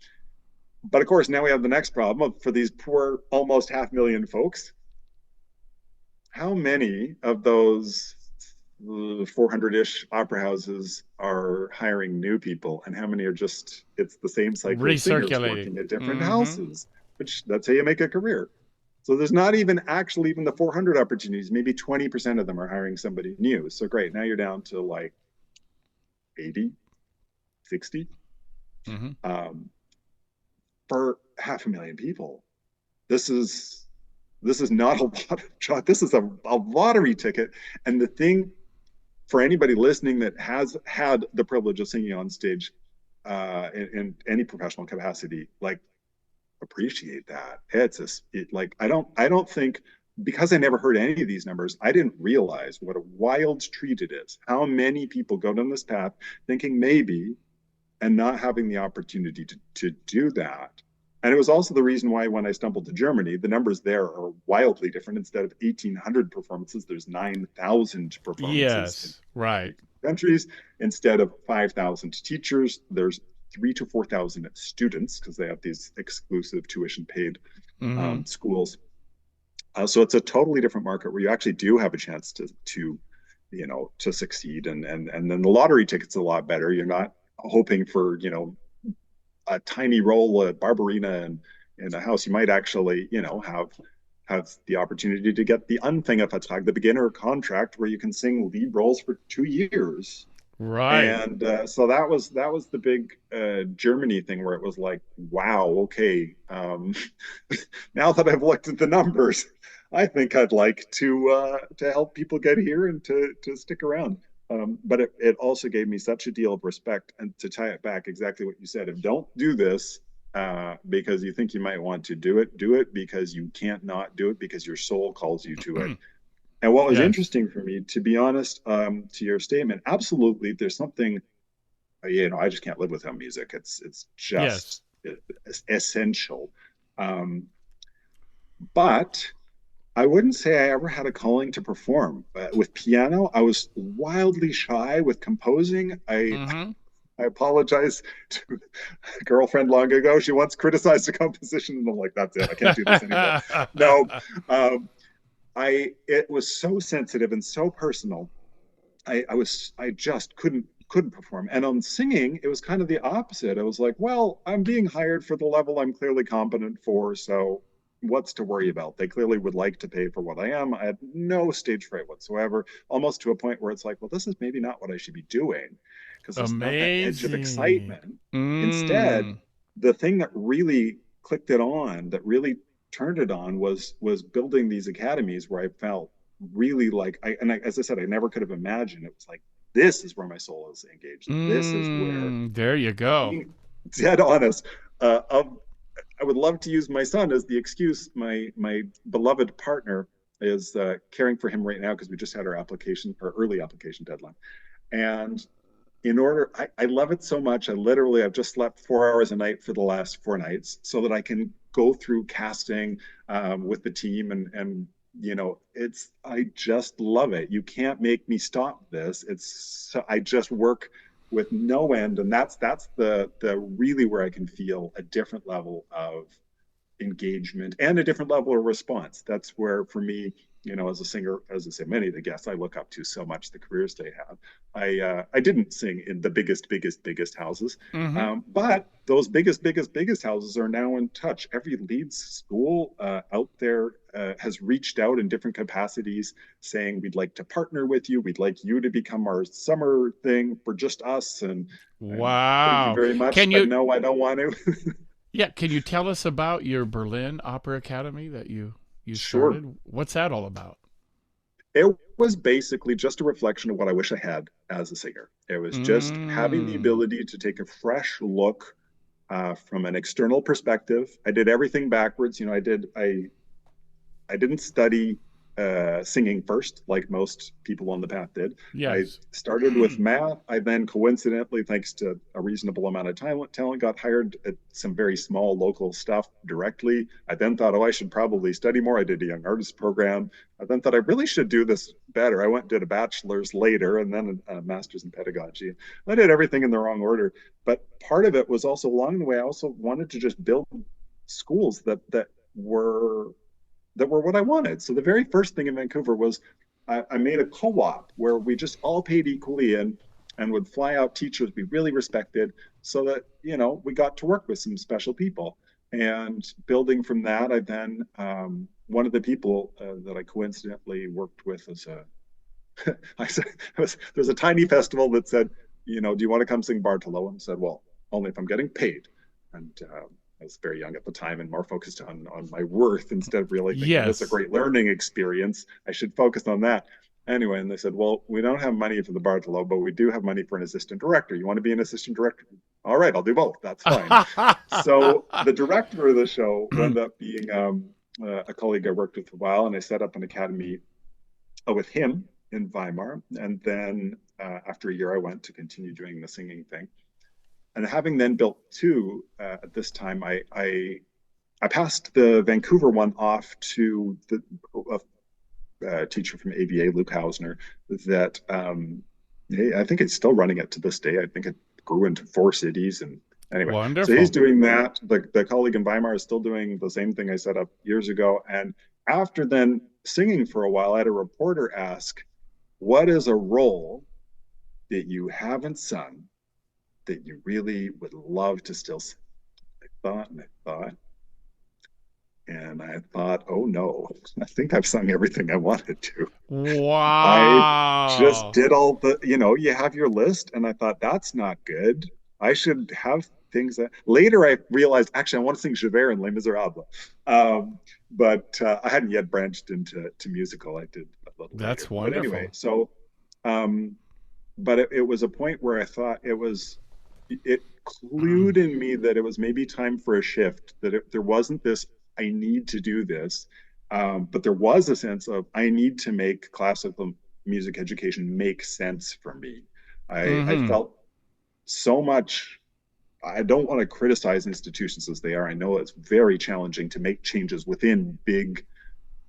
But of course, now we have the next problem for these poor almost 500,000 folks. How many of those 400-ish opera houses are hiring new people, and how many are just it's the same cycle of singers Recirculating. working at different Mm-hmm. houses, which that's how you make a career. So there's not even the 400 opportunities. Maybe 20% of them are hiring somebody new. So great, now you're down to like 80, 60 Mm-hmm. um, for 500,000 people. This is not a lot of job. This is a lottery ticket. And the thing for anybody listening that has had the privilege of singing on stage in any professional capacity, like appreciate that. Like I don't think because I never heard any of these numbers, I didn't realize what a wild treat it is. How many people go down this path thinking maybe and not having the opportunity to do that. And it was also the reason why when I stumbled to Germany, the numbers there are wildly different. Instead of 1,800 performances, there's 9,000 performances in Yes. Right. countries. Instead of 5,000 teachers, there's 3,000 to 4,000 students because they have these exclusive tuition paid Mm-hmm. schools. So it's a totally different market where you actually do have a chance to succeed. And then the lottery ticket's a lot better. You're not hoping for a tiny role at Barbarina and in a house. You might actually have the opportunity to get the Anfängervertrag, the beginner contract, where you can sing lead roles for 2 years. Right. And so that was the big Germany thing where it was like, wow, okay. Now that I've looked at the numbers, I think I'd like to help people get here and to stick around. But it also gave me such a deal of respect. And to tie it back, exactly what you said: if don't do this because you think you might want to do it because you can't not do it because your soul calls you to it. And what was Yes. interesting for me, to be honest, to your statement, absolutely, there's something, I just can't live without music. It's Yes. just essential. Um, but I wouldn't say I ever had a calling to perform. With piano, I was wildly shy. With composing, Mm-hmm. I apologize to a girlfriend long ago. She once criticized a composition, and I'm like, "That's it. I can't do this anymore." No, um, I it was so sensitive and so personal. I just couldn't perform. And on singing, it was kind of the opposite. I was like, well, I'm being hired for the level I'm clearly competent for, so what's to worry about? They clearly would like to pay for what I am. I had no stage fright whatsoever, almost to a point where it's like, well, this is maybe not what I should be doing because there's not that edge of Amazing. excitement. Instead, Mm. the thing that really clicked it on, that really turned it on, was building these academies where I felt really like as I said, I never could have imagined. It was like, this is where my soul is engaged. This is where, Mm. There you go. being dead honest, of I would love to use my son as the excuse. My beloved partner is caring for him right now because we just had our early application deadline. And I love it so much. I've just slept 4 hours a night for the last 4 nights so that I can go through casting with the team, and I just love it. You can't make me stop this. I just work with no end, and that's the really where I can feel a different level of engagement and a different level of response. That's where, for me, as a singer, as I say, many of the guests I look up to so much, the careers they have. I didn't sing in the biggest houses, Mm-hmm. but those biggest houses are now in touch. Every lead school out there has reached out in different capacities, saying we'd like to partner with you. We'd like you to become our summer thing for just us. And thank you Wow. very much, Can but you, no, I don't want to. yeah, can you tell us about your Berlin Opera Academy that you Sure. started? What's that all about? It was basically just a reflection of what I wish I had as a singer. It was just having the Mm. ability to take a fresh look from an external perspective. I did everything backwards. I didn't study singing first, like most people on the path did. I Yes. started with math. I then, coincidentally, thanks to a reasonable amount of talent, got hired at some very small local stuff directly. I then thought, oh, I should probably study more. I did a young artist program. I then thought I really should do this better. I went and did a bachelor's later and then a master's in pedagogy. I did everything in the wrong order. But part of it was also, along the way, I also wanted to just build schools were that were what I wanted. So the very first thing in Vancouver was I made a co-op where we just all paid equally in and would fly out teachers we really respected so that, we got to work with some special people. And building from that, I then, one of the people that I coincidentally worked with as I said, there's a tiny festival that said, do you want to come sing Bartolo? And said, well, only if I'm getting paid. And I was very young at the time and more focused on my worth instead of really thinking this is a Yes. great learning experience. I should focus on that. Anyway, and they said, well, we don't have money for the Bartolo, but we do have money for an assistant director. You want to be an assistant director? All right, I'll do both. That's fine. So the director of the show wound up being a colleague I worked with for a while, and I set up an academy with him in Weimar. And then after a year, I went to continue doing the singing thing. And having then built two at this time, I passed the Vancouver one off to a teacher from AVA, Luke Hausner, that I think it's still running it to this day. I think it grew into 4 cities. And anyway, so he's Wonderful. doing that. The colleague in Weimar is still doing the same thing I set up years ago. And after then singing for a while, I had a reporter ask, what is a role that you haven't sung that you really would love to still sing? I thought, oh no, I think I've sung everything I wanted to. I just Wow. did you have your list, and I thought that's not good. I should have things that later I realized actually I want to sing Javert and Les Miserables. But I hadn't yet branched into musical. I did a little That's later. But anyway, wonderful. so but it was a point where I thought it clued in me that it was maybe time for a shift, that there wasn't this I need to do this, but there was a sense of I need to make classical music education make sense for me. I Mm-hmm. felt so much. I don't want to criticize institutions as they are. I know it's very challenging to make changes within big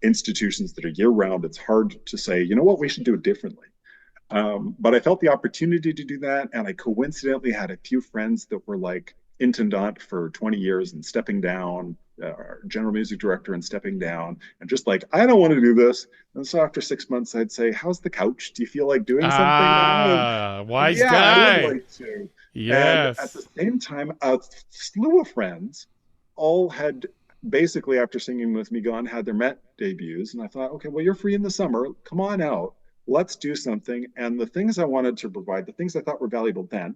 institutions that are year round, it's hard to say, you know what, we should do it differently. But I felt the opportunity to do that. And I coincidentally had a few friends that were like intendant for 20 years and stepping down, general music director and stepping down, and just like, I don't want to do this. And so after 6 months, I'd say, how's the couch? Do you feel like doing something now? And Ah, wise yeah, I would guy. like to. And at the Yes. same time, a slew of friends all had basically, after singing with me, gone, had their Met debuts. And I thought, okay, well, you're free in the summer. Come on out. Let's do something. And the things I wanted to provide, the things I thought were valuable then,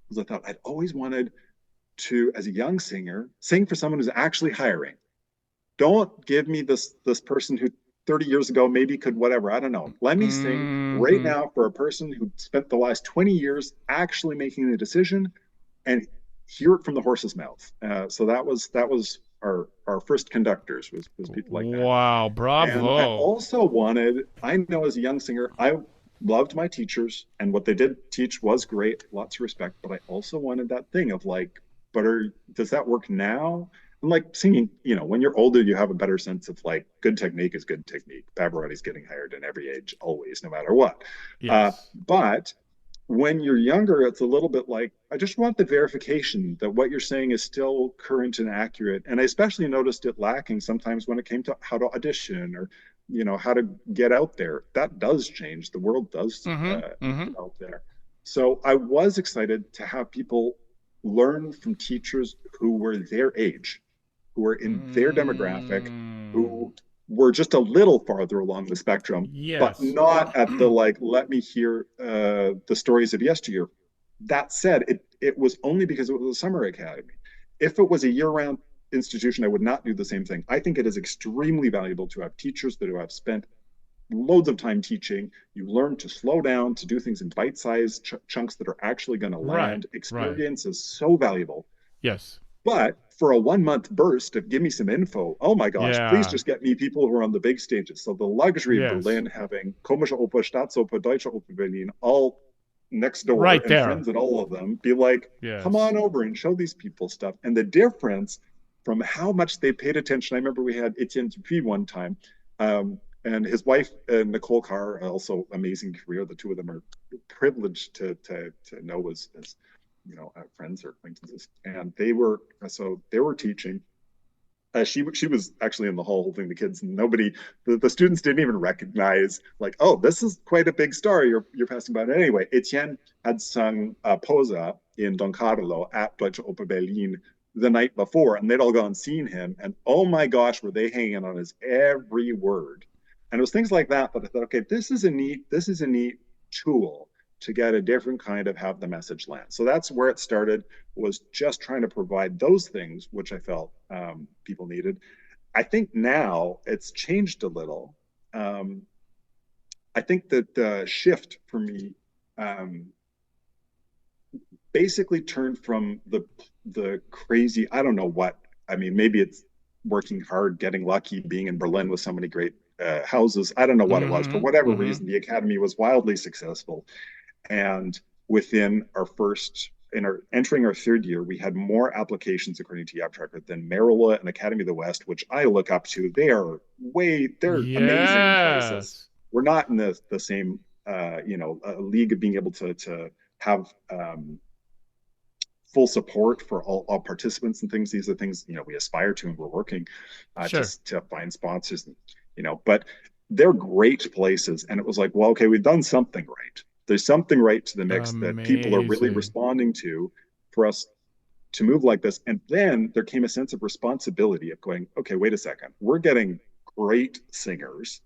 was I thought I'd always wanted to, as a young singer, sing for someone who's actually hiring. Don't give me this person who 30 years ago maybe could whatever. I don't know. Let me sing right Hmm. now for a person who spent the last 20 years actually making the decision and hear it from the horse's mouth. So that was our first conductors was people like that. Wow, And I bravo. also wanted, I know as a young singer, I loved my teachers and what they did teach was great, lots of respect, but I also wanted that thing of like, does that work now? And like singing, when you're older, you have a better sense of like good technique is good technique. Pavarotti's getting hired in every age, always, no matter what. Yes. But when you're younger, it's a little bit like, I just want the verification that what you're saying is still current and accurate. And I especially noticed it lacking sometimes when it came to how to audition or, how to get out there. That does change. The world does Mm-hmm. get Mm-hmm. out there. So I was excited to have people learn from teachers who were their age, who were in their demographic, Mm. who were just a little farther along the spectrum, but Yes. not at the like, let me hear the stories of yesteryear. That said, it was only because it was a summer academy. If it was a year-round institution, I would not do the same thing. I think it is extremely valuable to have teachers that have spent loads of time teaching. You learn to slow down, to do things in bite-sized chunks that are actually going to Right. land. Right. Experience is so valuable. Yes. But for a 1 month burst of give me some info, oh my gosh, please Yeah. just get me people who are on the big stages. So the luxury of Yes. Berlin having Komische Oper, Staatsoper, Deutsche Oper Berlin all next door Right and there. friends at all of them be like, come Yes. on over and show these people stuff. And the difference from how much they paid attention. I remember we had Etienne Dupuis one time, and his wife, Nicole Carr, also amazing career. The two of them are privileged to know as friends or acquaintances, and they were teaching. She was actually in the hall holding the kids, and the students didn't even recognize like, oh, this is quite a big star you're passing by. But anyway, Etienne had sung Posa in Don Carlo at Deutsche Oper Berlin the night before, and they'd all gone and seen him, and oh my gosh, were they hanging on his every word. And it was things like that I thought, okay, this is a neat tool to get a different kind of have the message land. So that's where it started, was just trying to provide those things, which I felt people needed. I think now it's changed a little. Um, I think that the shift for me basically turned from the crazy, I don't know what, I mean, maybe it's working hard, getting lucky, being in Berlin with so many great houses. I don't know what it was. For Mm-hmm. whatever Mm-hmm. reason, the academy was wildly successful. And within our first, in our entering our third year, we had more applications according to Yap Tracker than Maryland and Academy of the West, which I look up to. They're amazing places. Yes. We're not in the same, league of being able to have full support for all participants and things. These are things we aspire to, and we're working Sure. to find sponsors, and but they're great places. And it was like, well, okay, we've done something right. There's something right to the mix that people are really Amazing. responding to for us to move like this. And then there came a sense of responsibility of going, okay, wait a second, we're getting great singers.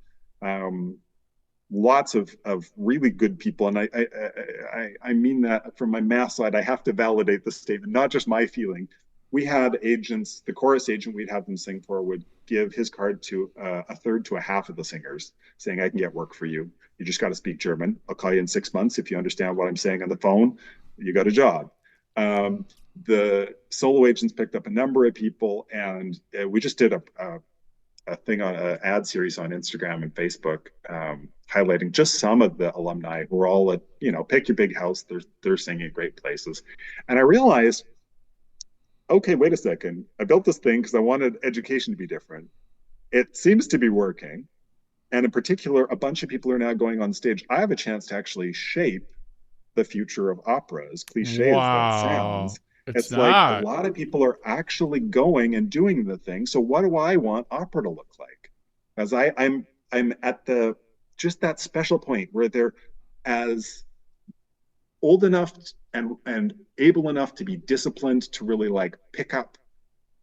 Lots of really good people, and I mean that from my math side. I have to validate the statement, not just my feeling. We had agents, the chorus agent we'd have them sing for would give his card to a third to a half of the singers, saying, "I can get work for you. You just got to speak German. I'll call you in 6 months if you understand what I'm saying on the phone. You got a job." The solo agents picked up a number of people, and we just did a thing on an ad series on Instagram and Facebook, highlighting just some of the alumni who are all at, pick your big house. They're singing at great places. And I realized, okay, wait a second. I built this thing because I wanted education to be different. it seems to be working. And in particular, a bunch of people are now going on stage. I have a chance to actually shape the future of opera, as cliche as that Wow. sounds. It's It's like a not. lot of people are actually going and doing the thing. So what do I want opera to look like? As I'm at the just that special point where they're as old enough and able enough to be disciplined to really like pick up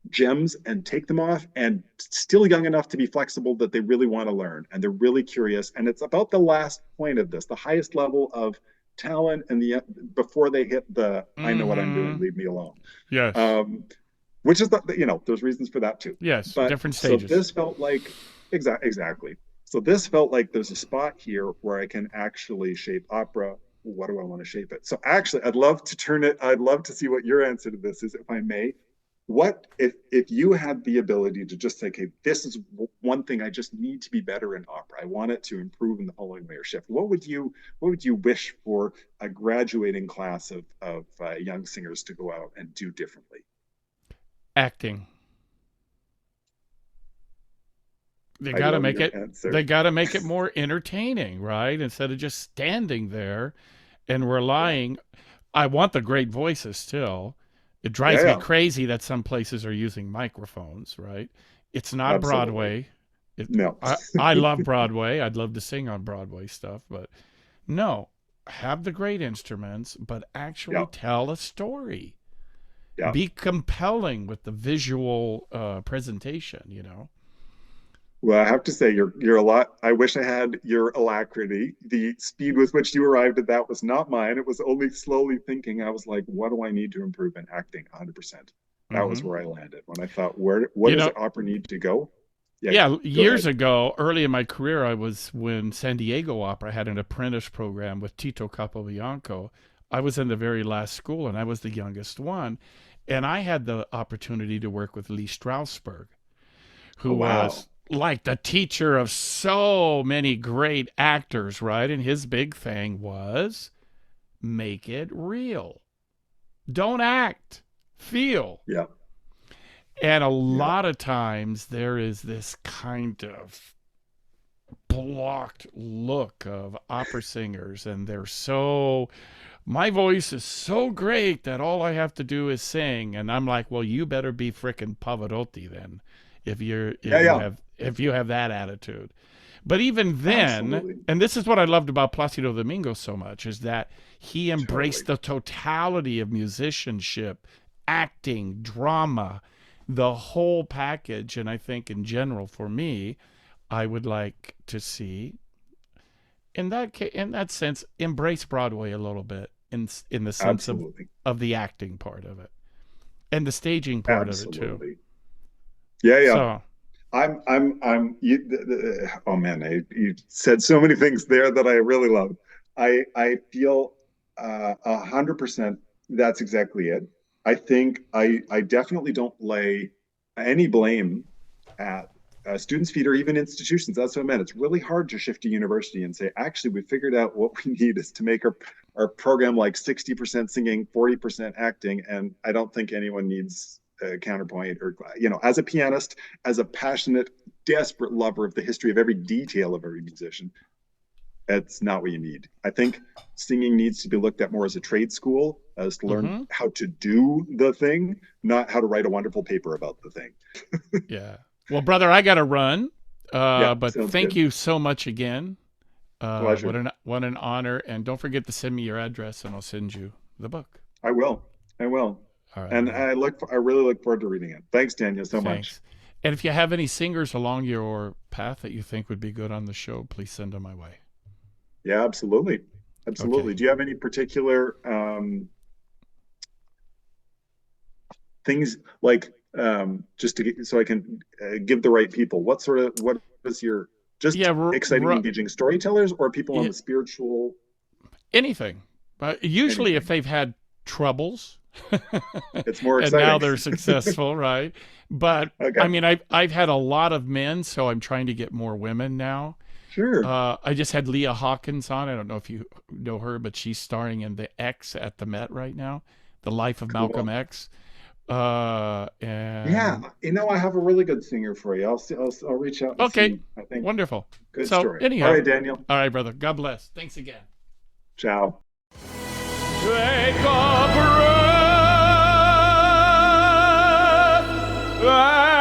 gems and take them off, and still young enough to be flexible that they really want to learn and they're really curious. And it's about the last point of this, the highest level of talent, and the before they hit the I know what I'm doing, Mm-hmm. leave me alone. Yes. um which is the, there's reasons for that too. Yes. But Different so stages. this felt like exactly. So this felt like there's a spot here where I can actually shape opera. What do I want to shape it? So actually, I'd love to turn it. I'd love to see what your answer to this is, if I may. What if you had the ability to just say, okay, this is one thing I just need to be better in opera. I want it to improve in the following way or shift. What would you wish for a graduating class of young singers to go out and do differently? Acting. They I got to love make your it. They answer. got to make it more entertaining, right? Instead of just standing there and Yeah. relying. I want the great voices still. It Yeah, drives me yeah, crazy that some places are using microphones, right? It's not absolutely. Broadway. No. I love Broadway. I'd love to sing on Broadway stuff, but no, have the great instruments, but actually Yeah, tell a story. yeah. Be compelling with the visual presentation, you know? Well, I have to say, you're a lot. I wish I had your alacrity. The speed with which you arrived at that was not mine. It was only slowly thinking. I was like, what do I need to improve in acting? 100%. That was Hmm. where I landed when I thought, what You does know, opera need to go? Yeah, yeah, go years ahead. ago, early in my career, I was when San Diego Opera had an apprentice program with Tito Capobianco. I was in the very last school, and I was the youngest one. And I had the opportunity to work with Lee Strasberg, who Oh, wow. was like the teacher of so many great actors, right? And his big thing was make it real. Don't act, feel. Yeah, And a yeah, lot of times there is this kind of blocked look of opera singers, and they're so, my voice is so great that all I have to do is sing. And I'm like, well, you better be frickin' Pavarotti then, yeah, yeah. if you have that attitude. But even then, Absolutely, and this is what I loved about Placido Domingo so much, is that he embraced totally. the totality of musicianship, acting, drama, the whole package. And I think in general, for me, I would like to see in that sense embrace Broadway a little bit in the sense Absolutely, of the acting part of it and the staging part of it too. absolutely. Yeah, yeah. So Oh man, you said so many things there that I really love. I feel 100% that's exactly it. I think I definitely don't lay any blame at students' feet or even institutions. That's what I meant. It's really hard to shift to university and say, actually, we figured out what we need is to make our program like 60% singing, 40% acting. And I don't think anyone needs a counterpoint or, as a pianist, as a passionate, desperate lover of the history of every detail of every musician, that's not what you need. I think singing needs to be looked at more as a trade school, as to learn mm-hmm, how to do the thing, not how to write a wonderful paper about the thing. yeah. Well, brother, I got to run. Yeah, But sounds thank good. you so much again. Pleasure. What an honor. And don't forget to send me your address, and I'll send you the book. I will. I will. All right, And man. I really look forward to reading it. Thanks, Daniel, so much. Thanks. And if you have any singers along your path that you think would be good on the show, please send them my way. Yeah, absolutely. Okay. Absolutely. Do you have any particular things like just to get, so I can give the right people? What is your just Yeah. exciting, engaging storytellers or people on Yeah, the spiritual anything. Usually, if anything? they've had troubles It's more and now exciting. they're successful, right? But I Okay. mean, I've had a lot of men, so I'm trying to get more women now. Sure. I just had Leah Hawkins on. I don't know if you know her, but she's starring in the X at the Met right now, The Life of Malcolm Cool. X. And Yeah, I have a really good singer for you. I'll reach out and okay, see. I think wonderful. good So story. All anyhow, right, Daniel. all right, brother. God bless. Thanks again. Ciao. Take a breath